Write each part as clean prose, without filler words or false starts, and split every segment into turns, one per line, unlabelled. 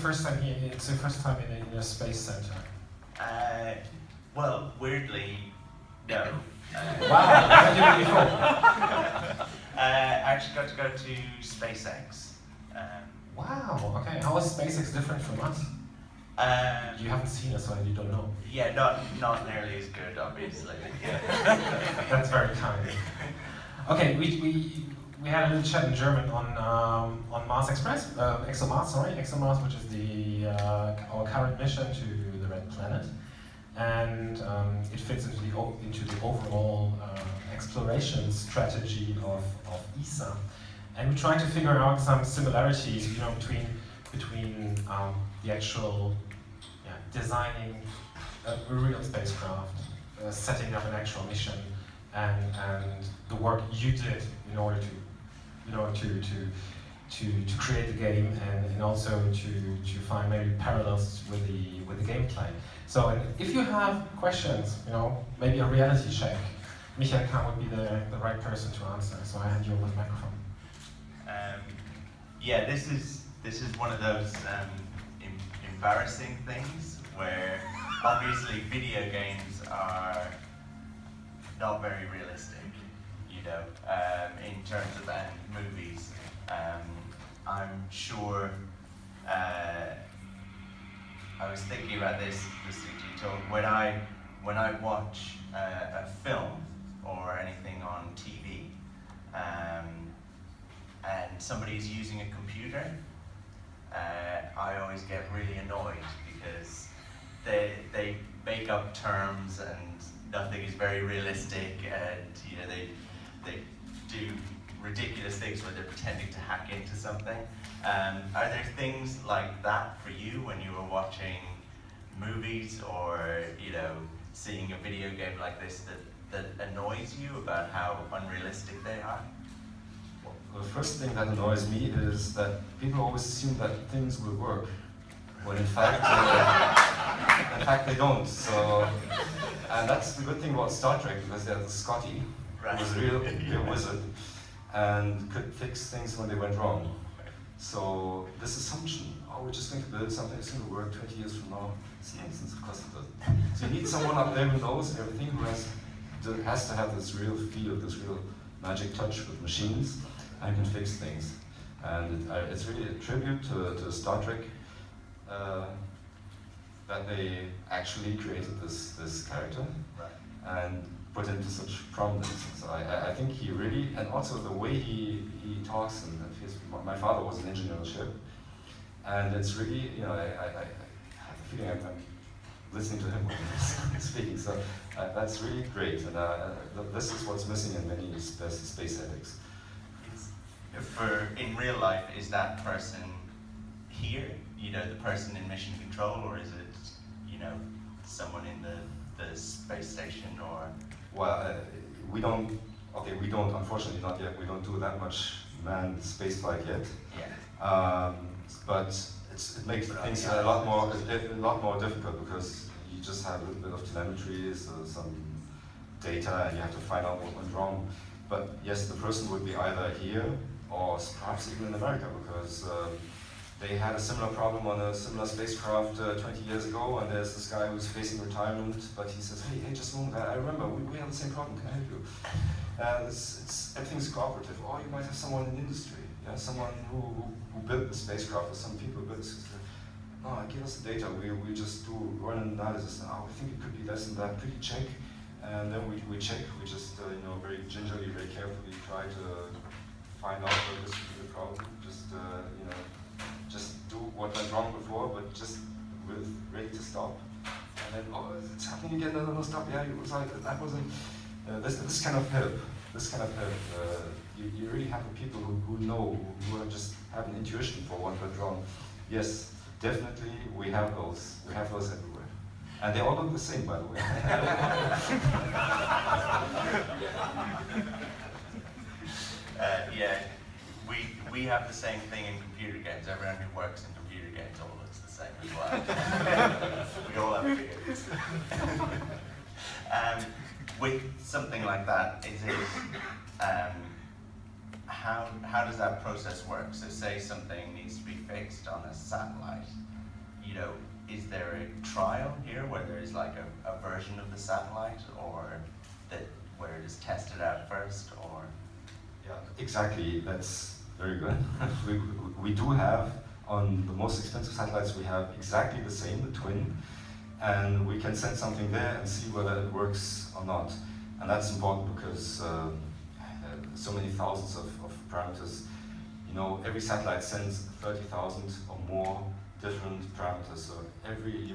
first time here? It's your first time in a space center.
Well, weirdly, no.
Wow, what did you do before?
I actually got to go to SpaceX.
Wow, okay. How is SpaceX different from us? You haven't seen us, so you don't know.
Yeah, not nearly as good, obviously.
That's very kind. Okay, we had a little chat in German on Mars Express, ExoMars, which is the our current mission to the Red Planet, and it fits into the overall exploration strategy of ESA, and we try to figure out some similarities, between the actual designing a real spacecraft, setting up an actual mission, and the work you did in order to create the game, and also to find maybe parallels with the gameplay. So, and if you have questions, maybe a reality check, Michael Kahn would be the right person to answer. So I hand you over the microphone.
Yeah, this is one of those embarrassing things where obviously video games are not very realistic, in terms of movies. I'm sure. I was thinking about this listening to you talk. When I watch a film or anything on TV, and somebody's using a computer, I always get really annoyed because they make up terms and nothing is very realistic, and they do ridiculous things where they're pretending to hack into something. Are there things like that for you when you were watching movies or seeing a video game like this that annoys you about how unrealistic they are?
Well, the first thing that annoys me is that people always assume that things will work, when in fact they don't. So, and that's the good thing about Star Trek, because there's Scotty, who was a real wizard, and could fix things when they went wrong. So this assumption, we're just going to build something that's going to work 20 years from now, it's nonsense, of course it doesn't. So you need someone up there who knows everything, who has to have this real feel, this real magic touch with machines, and can fix things. And it's really a tribute to Star Trek that they actually created this character and put into such prominence. So I think he really, and also the way he talks, and my father was an engineer on a ship, and it's really, I have the feeling I'm listening to him when he's speaking, so that's really great, and this is what's missing in many space epics.
In real life, is that person here, the person in mission control, or is it, someone in the space station, or?
Well, we don't, unfortunately not yet, we don't do that much manned spaceflight yet.
Yeah.
But it makes things a lot more difficult, because you just have a little bit of telemetry, so some data, and you have to find out what went wrong. But yes, the person would be either here, or perhaps even in America, because they had a similar problem on a similar spacecraft 20 years ago, and there's this guy who's facing retirement, but he says, hey, just a moment, I remember, we have the same problem, can I help you? Everything's cooperative. Or you might have someone in industry, someone who built the spacecraft, or some people built this. No, give us the data, we just run an analysis, and we think it could be this and that, could you check? And then we check, we just very gingerly, very carefully try to find out what this could be the problem, just do what went wrong before, but just ready to stop. And then, it's happening again, no, stop, you was right, that wasn't, this kind of help, you really have the people who know, who just have an intuition for what went wrong. Yes, definitely, we have those everywhere. And they all look the same, by the way.
Yeah, we have the same thing in computer games. Everyone who works in computer games all looks the same as well. We all have beards. With something like that, how does that process work? So say something needs to be fixed on a satellite, you know, is there a trial here where there is like a version of the satellite, or that where it is tested out first, or?
Yeah, exactly. That's very good. we do have, on the most expensive satellites, we have exactly the same, the twin, and we can send something there and see whether it works or not. And that's important because so many thousands of parameters. You know, every satellite sends 30,000 or more different parameters. So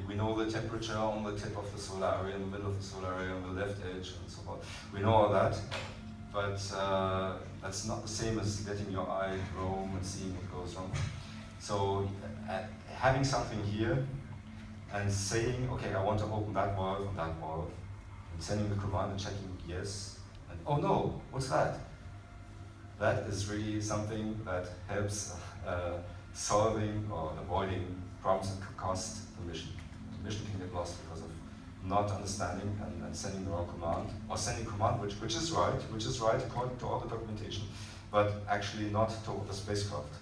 we know the temperature on the tip of the solar area, in the middle of the solar area, on the left edge, and so forth. We know all that, but that's not the same as letting your eye roam and seeing what goes wrong. So having something here and saying, okay, I want to open that valve and that valve, and sending the command and checking yes, and oh no, what's that? That is really something that helps solving or avoiding problems that could cost the mission. The mission can get lost because of not understanding and sending the wrong command, or sending command which is right according to all the documentation, but actually not to the spacecraft.